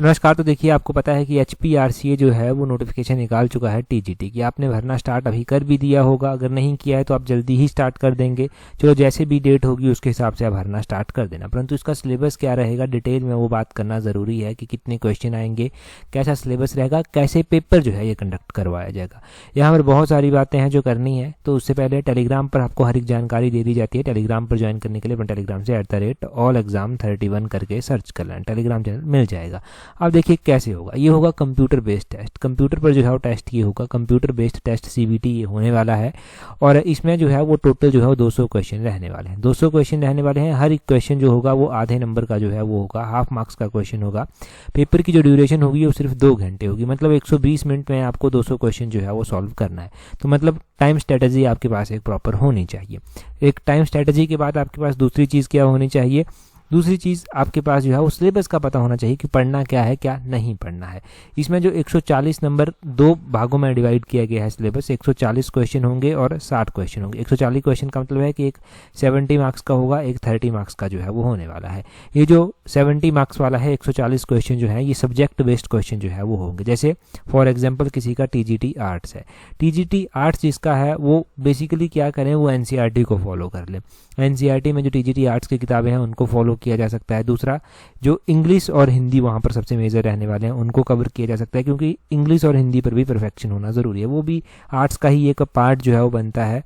नमस्कार। तो देखिए, आपको पता है कि HPRCA जो है वो नोटिफिकेशन निकाल चुका है TGT की। आपने भरना स्टार्ट अभी कर भी दिया होगा, अगर नहीं किया है तो आप जल्दी ही स्टार्ट कर देंगे। चलो, जैसे भी डेट होगी उसके हिसाब से आप भरना स्टार्ट कर देना। परंतु इसका सिलेबस क्या रहेगा डिटेल में वो बात करना ज़रूरी है कि कितने क्वेश्चन आएंगे, कैसा सिलेबस रहेगा, कैसे पेपर जो है ये कंडक्ट करवाया जाएगा। यहाँ पर बहुत सारी बातें हैं जो करनी है। तो उससे पहले टेलीग्राम पर आपको हर एक जानकारी दे दी जाती है। टेलीग्राम पर ज्वाइन करने के लिए अपने टेलीग्राम से @allexam31 करके सर्च कर लेना, टेलीग्राम चैनल मिल जाएगा। अब देखिए कैसे होगा। ये होगा कंप्यूटर बेस्ड टेस्ट। कंप्यूटर पर जो है वो टेस्ट ये होगा, कंप्यूटर बेस्ड टेस्ट CBT ये होने वाला है। और इसमें जो है वो टोटल जो है वो 200 क्वेश्चन रहने वाले हैं। 200 क्वेश्चन रहने वाले हैं। हर एक क्वेश्चन जो होगा वो आधे नंबर का जो है वो होगा, हाफ मार्क्स का क्वेश्चन होगा। पेपर की जो ड्यूरेशन होगी वो सिर्फ 2 घंटे होगी। मतलब 120 मिनट में आपको 200 क्वेश्चन जो है वो सॉल्व करना है। तो मतलब टाइम स्ट्रेटजी आपके पास एक प्रॉपर होनी चाहिए। एक टाइम स्ट्रेटजी के बाद आपके पास दूसरी चीज़ क्या होनी चाहिए, दूसरी चीज़ आपके पास जो है वो सिलेबस का पता होना चाहिए कि पढ़ना क्या है, क्या नहीं पढ़ना है। इसमें जो 140 नंबर 2 भागों में डिवाइड किया गया है सिलेबस। 140 क्वेश्चन होंगे और 60 क्वेश्चन होंगे। 140 क्वेश्चन का मतलब है कि एक 70 मार्क्स का होगा, एक 30 मार्क्स का जो है वो होने वाला है। ये जो 70 मार्क्स वाला है 140 क्वेश्चन जो है ये सब्जेक्ट बेस्ड क्वेश्चन जो है वो होंगे। जैसे फॉर एग्जाम्पल किसी का TGT आर्ट्स है, TGT आर्ट्स जिसका है वो बेसिकली क्या करें, वो NCERT को फॉलो कर लें। NCERT में जो TGT आर्ट्स की किताबें हैं उनको फॉलो किया जा सकता है। दूसरा, जो इंग्लिश और हिंदी वहाँ पर सबसे मेजर रहने वाले हैं उनको कवर किया जा सकता है, क्योंकि इंग्लिश और हिंदी पर भी परफेक्शन होना ज़रूरी है। वो भी आर्ट्स का ही एक पार्ट जो है वो बनता है।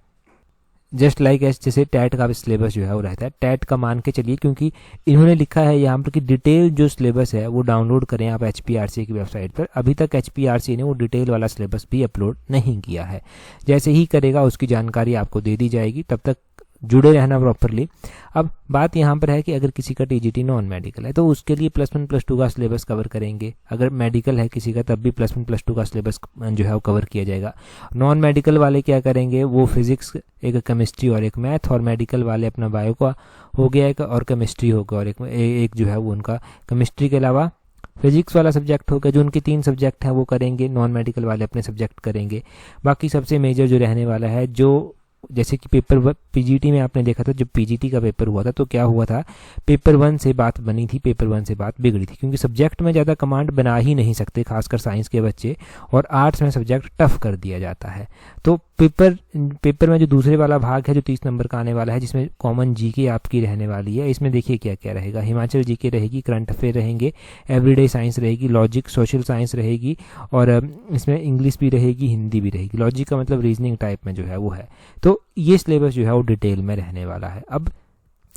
जस्ट लाइक जैसे टैट का भी सिलेबस जो है वो रहता है। टैट का मान के चलिए, क्योंकि इन्होंने लिखा है यहाँ पर कि डिटेल जो सिलेबस है वो डाउनलोड करें आप HPRCA की वेबसाइट पर। अभी तक HPRCA ने वो डिटेल वाला सिलेबस भी अपलोड नहीं किया है। जैसे ही करेगा उसकी जानकारी आपको दे दी जाएगी, तब तक जुड़े रहना प्रॉपरली। अब बात यहाँ पर है कि अगर किसी का TGT नॉन मेडिकल है तो उसके लिए +1 +2 का सिलेबस कवर करेंगे। अगर मेडिकल है किसी का तब भी +1 +2 का सिलेबस जो है वो कवर किया जाएगा। नॉन मेडिकल वाले क्या करेंगे, वो फिजिक्स, एक केमिस्ट्री और एक मैथ, और मेडिकल वाले अपना बायो का हो गया एक, और केमिस्ट्री होगा, और एक जो है वो उनका केमिस्ट्री के अलावा फिजिक्स वाला सब्जेक्ट होगा। जो उनके 3 सब्जेक्ट हैं वो करेंगे, नॉन मेडिकल वाले अपने सब्जेक्ट करेंगे। बाकी सबसे मेजर जो रहने वाला है, जो जैसे कि पेपर PGT में आपने देखा था, जब PGT का पेपर हुआ था तो क्या हुआ था, पेपर 1 से बात बनी थी, पेपर 1 से बात बिगड़ी थी। क्योंकि सब्जेक्ट में ज़्यादा कमांड बना ही नहीं सकते, खासकर साइंस के बच्चे, और आर्ट्स में सब्जेक्ट टफ कर दिया जाता है। तो पेपर में जो दूसरे वाला भाग है जो 30 नंबर का आने वाला है, जिसमें कॉमन GK आपकी रहने वाली है, इसमें देखिए क्या क्या रहेगा। हिमाचल GK रहेगी, करंट अफेयर रहेंगे, एवरीडे साइंस रहेगी, लॉजिक, सोशल साइंस रहेगी, और इसमें इंग्लिश भी रहेगी, हिंदी भी रहेगी। लॉजिक का मतलब रीजनिंग टाइप में जो है वो है। तो ये सिलेबस जो है वो डिटेल में रहने वाला है। अब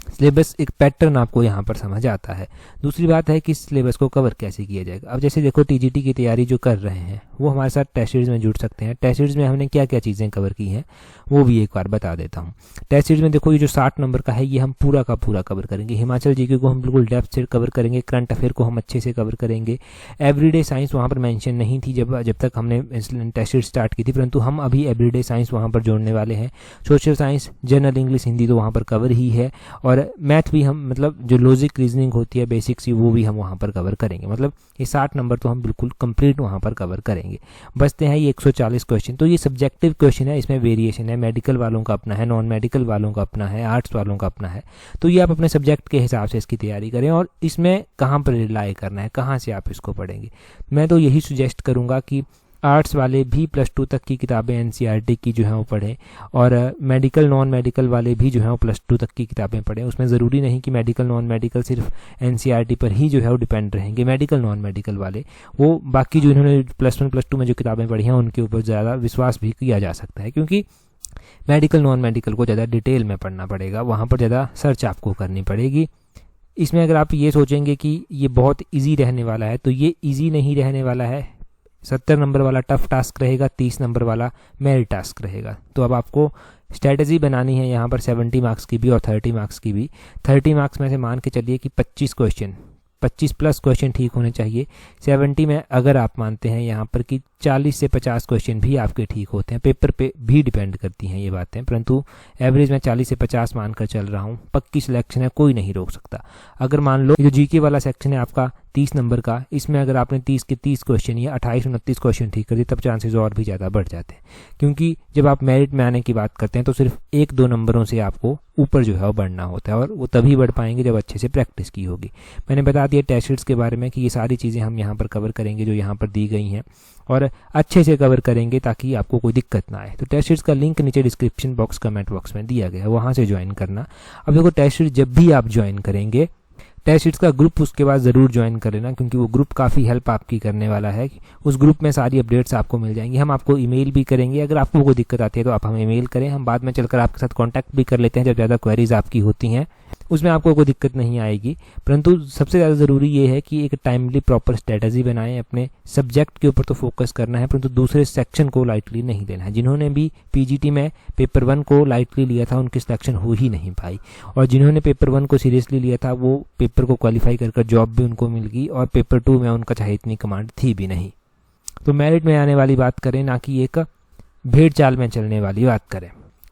सिलेबस एक पैटर्न आपको यहाँ पर समझ आता है। दूसरी बात है कि सिलेबस को कवर कैसे किया जाएगा। अब जैसे देखो, TGT की तैयारी जो कर रहे हैं वो हमारे साथ टेस्ट सीरीज में जुड़ सकते हैं। टेस्ट सीरीज में हमने क्या क्या चीज़ें कवर की हैं वो भी एक बार बता देता हूँ। टेस्ट सीरीज में देखो, ये जो 60 नंबर का है ये हम पूरा का पूरा कवर करेंगे। हिमाचल GK को हम बिल्कुल डेप्थ से कवर करेंगे, करंट अफेयर को हम अच्छे से कवर करेंगे। एवरीडे साइंस वहाँ पर मेंशन नहीं थी जब तक हमने टेस्ट सीरीज स्टार्ट की थी, परंतु हम अभी एवरीडे साइंस वहाँ पर जोड़ने वाले हैं। Social science, general English, Hindi तो वहाँ पर कवर ही है, और मैथ भी हम, मतलब जो लॉजिक रीजनिंग होती है बेसिक सी, वो भी हम वहाँ पर कवर करेंगे। मतलब ये 60 नंबर तो हम बिल्कुल कंप्लीट वहाँ पर कवर करेंगे। बचते हैं ये 140 क्वेश्चन। तो ये सब्जेक्टिव क्वेश्चन है, इसमें वेरिएशन है। मेडिकल वालों का अपना है, नॉन मेडिकल वालों का अपना है, आर्ट्स वालों का अपना है। तो ये आप अपने सब्जेक्ट के हिसाब से इसकी तैयारी करें, और इसमें कहाँ पर रिलाई करना है, कहाँ से आप इसको पढ़ेंगे। मैं तो यही सुजेस्ट करूँगा कि आर्ट्स वाले भी +2 तक की किताबें NCERT की जो है वो पढ़ें, और मेडिकल नॉन मेडिकल वाले भी जो है वो +2 तक की किताबें पढ़ें। उसमें ज़रूरी नहीं कि मेडिकल नॉन मेडिकल सिर्फ NCERT पर ही जो है वो डिपेंड रहेंगे। मेडिकल नॉन मेडिकल वाले वो बाकी जो इन्होंने +1 +2 में जो किताबें पढ़ी हैं उनके ऊपर ज़्यादा विश्वास भी किया जा सकता है, क्योंकि मेडिकल नॉन मेडिकल को ज़्यादा डिटेल में पढ़ना पड़ेगा, वहाँ पर ज़्यादा सर्च आपको करनी पड़ेगी। इसमें अगर आप ये सोचेंगे कि ये बहुत ईजी रहने वाला है, तो ये ईजी नहीं रहने वाला है। 70 नंबर वाला टफ टास्क रहेगा, 30 नंबर वाला मेरिट टास्क रहेगा। तो अब आपको स्ट्रैटेजी बनानी है यहाँ पर 70 मार्क्स की भी और 30 मार्क्स की भी। 30 मार्क्स में से मान के चलिए कि 25 क्वेश्चन, 25+ क्वेश्चन ठीक होने चाहिए। 70 में अगर आप मानते हैं यहाँ पर कि 40 से 50 क्वेश्चन भी आपके ठीक होते हैं, पेपर पे भी डिपेंड करती हैं ये बातें, परंतु एवरेज में 40 से 50 मानकर चल रहा हूँ। पक्की सिलेक्शन है, कोई नहीं रोक सकता। अगर मान लो जो GK वाला सेक्शन है आपका 30 नंबर का, इसमें अगर आपने 30 के 30 क्वेश्चन या 28-29 क्वेश्चन ठीक कर दिए तब चांसेस और भी ज़्यादा बढ़ जाते हैं। क्योंकि जब आप मेरिट में आने की बात करते हैं तो सिर्फ 1-2 नंबरों से आपको ऊपर जो है वो बढ़ना होता है, और वो तभी बढ़ पाएंगे जब अच्छे से प्रैक्टिस की होगी। मैंने बता दिया टेस्ट शीट्स के बारे में कि ये सारी चीज़ें हम यहाँ पर कवर करेंगे जो यहाँ पर दी गई हैं, और अच्छे से कवर करेंगे ताकि आपको कोई दिक्कत ना आए। तो टेस्ट शीट्स का लिंक नीचे डिस्क्रिप्शन बॉक्स कमेंट बॉक्स में दिया गया है, वहाँ से ज्वाइन करना। अब देखो टेस्ट शीट जब भी आप ज्वाइन करेंगे, टेस्ट शीट्स का ग्रुप उसके बाद ज़रूर ज्वाइन कर लेना, क्योंकि वो ग्रुप काफ़ी हेल्प आपकी करने वाला है। उस ग्रुप में सारी अपडेट्स आपको मिल जाएंगी। हम आपको ईमेल भी करेंगे, अगर आपको कोई दिक्कत आती है तो आप हमें ईमेल करें, हम बाद में चलकर आपके साथ कांटेक्ट भी कर लेते हैं जब ज़्यादा क्वेरीज आपकी होती हैं, उसमें आपको कोई दिक्कत नहीं आएगी। परंतु सबसे ज़्यादा ज़रूरी ये है कि एक टाइमली प्रॉपर स्ट्रेटजी बनाएं। अपने सब्जेक्ट के ऊपर तो फोकस करना है, परंतु दूसरे सेक्शन को लाइटली नहीं लेना है। जिन्होंने भी पीजीटी में पेपर 1 को लाइटली लिया था उनकी सिलेक्शन हो ही नहीं पाई, और जिन्होंने पेपर 1 को सीरियसली लिया था वो पेपर को क्वालिफाई कर जॉब भी उनको मिल गई, और पेपर 2 में उनका चाहे इतनी कमांड थी भी नहीं। तो मेरिट में आने वाली बात करें, ना कि एक भेड़ चाल में चलने वाली बात करें।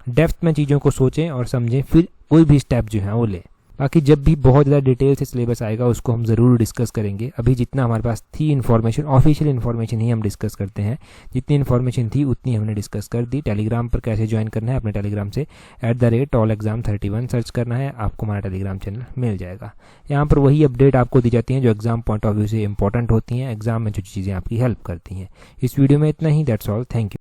डेप्थ में चीज़ों को सोचें और समझें, फिर कोई भी स्टेप जो है वो लें। बाकी जब भी बहुत ज़्यादा डिटेल से सिलेबस आएगा उसको हम ज़रूर डिस्कस करेंगे। अभी जितना हमारे पास थी इन्फॉर्मेशन, ऑफिशियल इन्फॉर्मेशन ही हम डिस्कस करते हैं। जितनी इन्फॉर्मेशन थी उतनी हमने डिस्कस कर दी। टेलीग्राम पर कैसे ज्वाइन करना है, अपने टेलीग्राम से @allexam31 सर्च करना है, आपको हमारा टेलीग्राम चैनल मिल जाएगा। यहाँ पर वही अपडेट आपको दी जाती हैं जो एग्जाम पॉइंट ऑफ व्यू से इंपॉर्टेंट होती हैं, एग्जाम में जो चीज़ें आपकी हेल्प करती हैं। इस वीडियो में इतना ही। That's all, thank you.